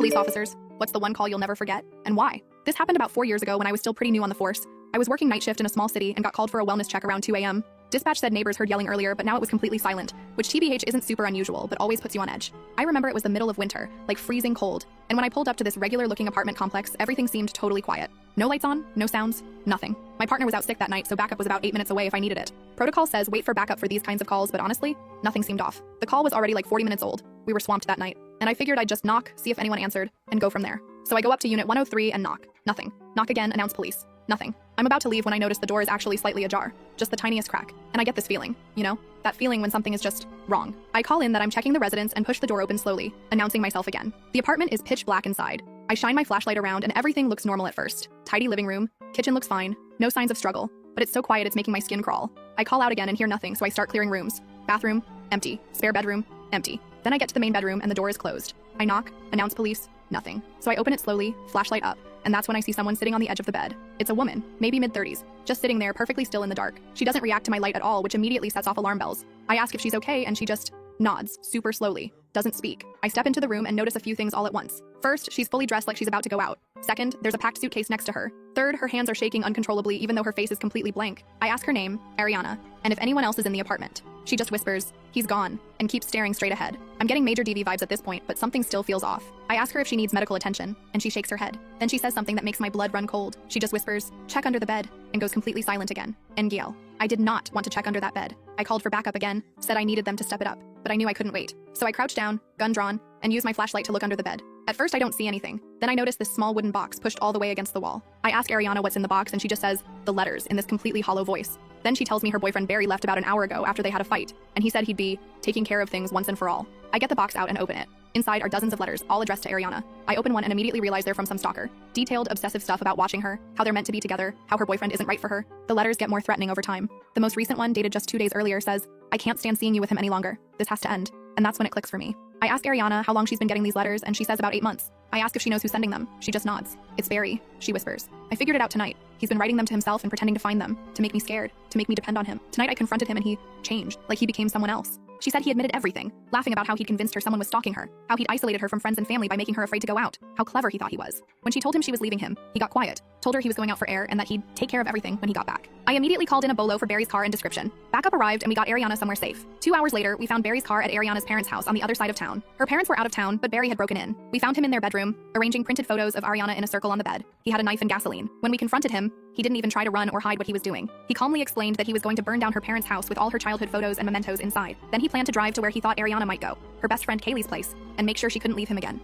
Police officers, what's the one call you'll never forget, and why? This happened about 4 years ago when I was still pretty new on the force. I was working night shift in a small city and got called for a wellness check around 2 a.m. Dispatch said neighbors heard yelling earlier, but now it was completely silent, which TBH isn't super unusual, but always puts you on edge. I remember it was the middle of winter, like freezing cold, and when I pulled up to this regular-looking apartment complex, everything seemed totally quiet. No lights on, no sounds, nothing. My partner was out sick that night, so backup was about 8 minutes away if I needed it. Protocol says wait for backup for these kinds of calls, but honestly, nothing seemed off. The call was already like 40 minutes old. We were swamped that night, and I figured I'd just knock, see if anyone answered, and go from there. So I go up to Unit 103 and knock. Nothing. Knock again, announce police. Nothing. I'm about to leave when I notice the door is actually slightly ajar, just the tiniest crack. And I get this feeling, you know? That feeling when something is just wrong. I call in that I'm checking the residence and push the door open slowly, announcing myself again. The apartment is pitch black inside. I shine my flashlight around and everything looks normal at first. Tidy living room, kitchen looks fine, no signs of struggle, but it's so quiet it's making my skin crawl. I call out again and hear nothing, so I start clearing rooms. Bathroom, empty. Spare bedroom, empty. Then I get to the main bedroom and the door is closed. I knock, announce police, nothing. So I open it slowly, flashlight up, and that's when I see someone sitting on the edge of the bed. It's a woman, maybe mid-30s, just sitting there perfectly still in the dark. She doesn't react to my light at all, which immediately sets off alarm bells. I ask if she's okay, and she just nods, super slowly, doesn't speak. I step into the room and notice a few things all at once. First, she's fully dressed like she's about to go out. Second, there's a packed suitcase next to her. Third, her hands are shaking uncontrollably even though her face is completely blank. I ask her name, Ariana, and if anyone else is in the apartment. She just whispers, "He's gone," and keeps staring straight ahead. I'm getting major DV vibes at this point, but something still feels off. I ask her if she needs medical attention, and she shakes her head. Then she says something that makes my blood run cold. She just whispers, "Check under the bed," and goes completely silent again. And yell. I did not want to check under that bed. I called for backup again, said I needed them to step it up, but I knew I couldn't wait. So I crouch down, gun drawn, and use my flashlight to look under the bed. At first I don't see anything. Then I notice this small wooden box pushed all the way against the wall. I ask Ariana what's in the box and she just says, "The letters," in this completely hollow voice. Then she tells me her boyfriend Barry left about an hour ago after they had a fight, and he said he'd be taking care of things once and for all. I get the box out and open it. Inside are dozens of letters, all addressed to Ariana. I open one and immediately realize they're from some stalker. Detailed, obsessive stuff about watching her, how they're meant to be together, how her boyfriend isn't right for her. The letters get more threatening over time. The most recent one, dated just 2 days earlier, says, "I can't stand seeing you with him any longer. This has to end." And that's when it clicks for me. I ask Ariana how long she's been getting these letters, and she says about 8 months. I ask if she knows who's sending them. She just nods. "It's Barry," she whispers. "I figured it out tonight. He's been writing them to himself and pretending to find them, to make me scared, to make me depend on him. Tonight I confronted him and he changed, like he became someone else." She said he admitted everything, laughing about how he'd convinced her someone was stalking her, how he'd isolated her from friends and family by making her afraid to go out, how clever he thought he was. When she told him she was leaving him, he got quiet, told her he was going out for air and that he'd take care of everything when he got back. I immediately called in a bolo for Barry's car and description. Backup arrived and we got Ariana somewhere safe. 2 hours later, we found Barry's car at Ariana's parents' house on the other side of town. Her parents were out of town, but Barry had broken in. We found him in their bedroom, arranging printed photos of Ariana in a circle on the bed. He had a knife and gasoline. When we confronted him, he didn't even try to run or hide what he was doing. He calmly explained that he was going to burn down her parents' house with all her childhood photos and mementos inside. Then he planned to drive to where he thought Ariana might go, her best friend Kaylee's place, and make sure she couldn't leave him again.